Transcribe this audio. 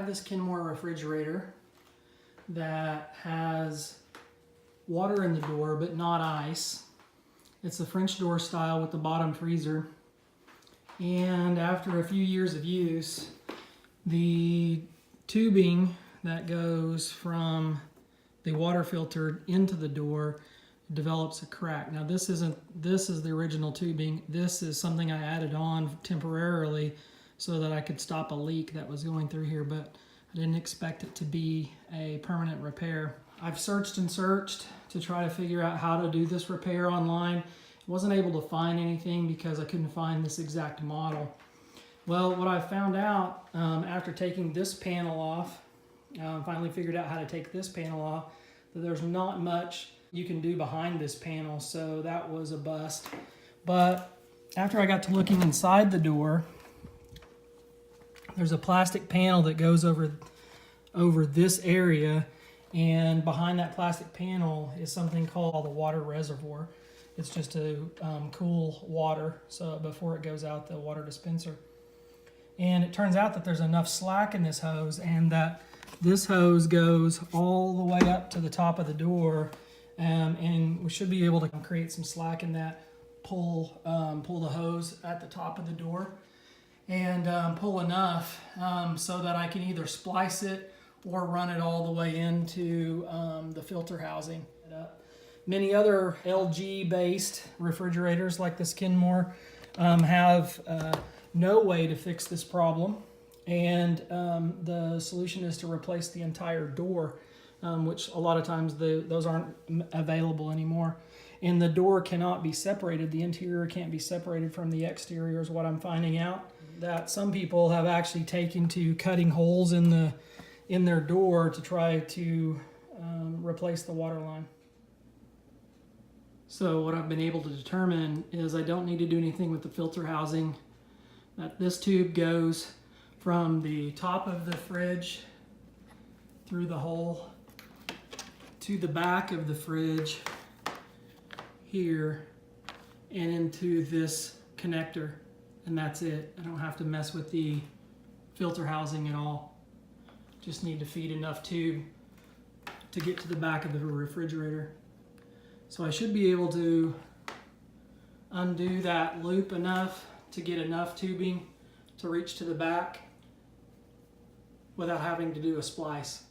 this Kenmore refrigerator that has water in the door but not ice. It's a French door style with the bottom freezer. And after a few years of use, the tubing that goes from the water filter into the door develops a crack. Now this is the original tubing. This is something I added on temporarily so that I could stop a leak that was going through here, but I didn't expect it to be a permanent repair. I've searched and searched to try to figure out how to do this repair online. Wasn't able to find anything because I couldn't find this exact model. Well, what I found out after taking this panel off, finally figured out how to take this panel off, that there's not much you can do behind this panel, so that was a bust. But after I got to looking inside the door, there's a plastic panel that goes over this area, and behind that plastic panel is something called the water reservoir. It's just to cool water so before it goes out the water dispenser. And it turns out that there's enough slack in this hose, and that this hose goes all the way up to the top of the door, and we should be able to create some slack in that, pull the hose at the top of the door, and pull enough so that I can either splice it or run it all the way into the filter housing. Many other LG based refrigerators like this Kenmore have no way to fix this problem, and the solution is to replace the entire door, which a lot of times those aren't available anymore. And the door cannot be separated. The interior can't be separated from the exterior is what I'm finding out. That some people have actually taken to cutting holes in their door to try to replace the water line. So what I've been able to determine is I don't need to do anything with the filter housing. That this tube goes from the top of the fridge through the hole to the back of the fridge here and into this connector, and that's it. I don't have to mess with the filter housing at all. Just need to feed enough tube to get to the back of the refrigerator. So I should be able to undo that loop enough to get enough tubing to reach to the back without having to do a splice.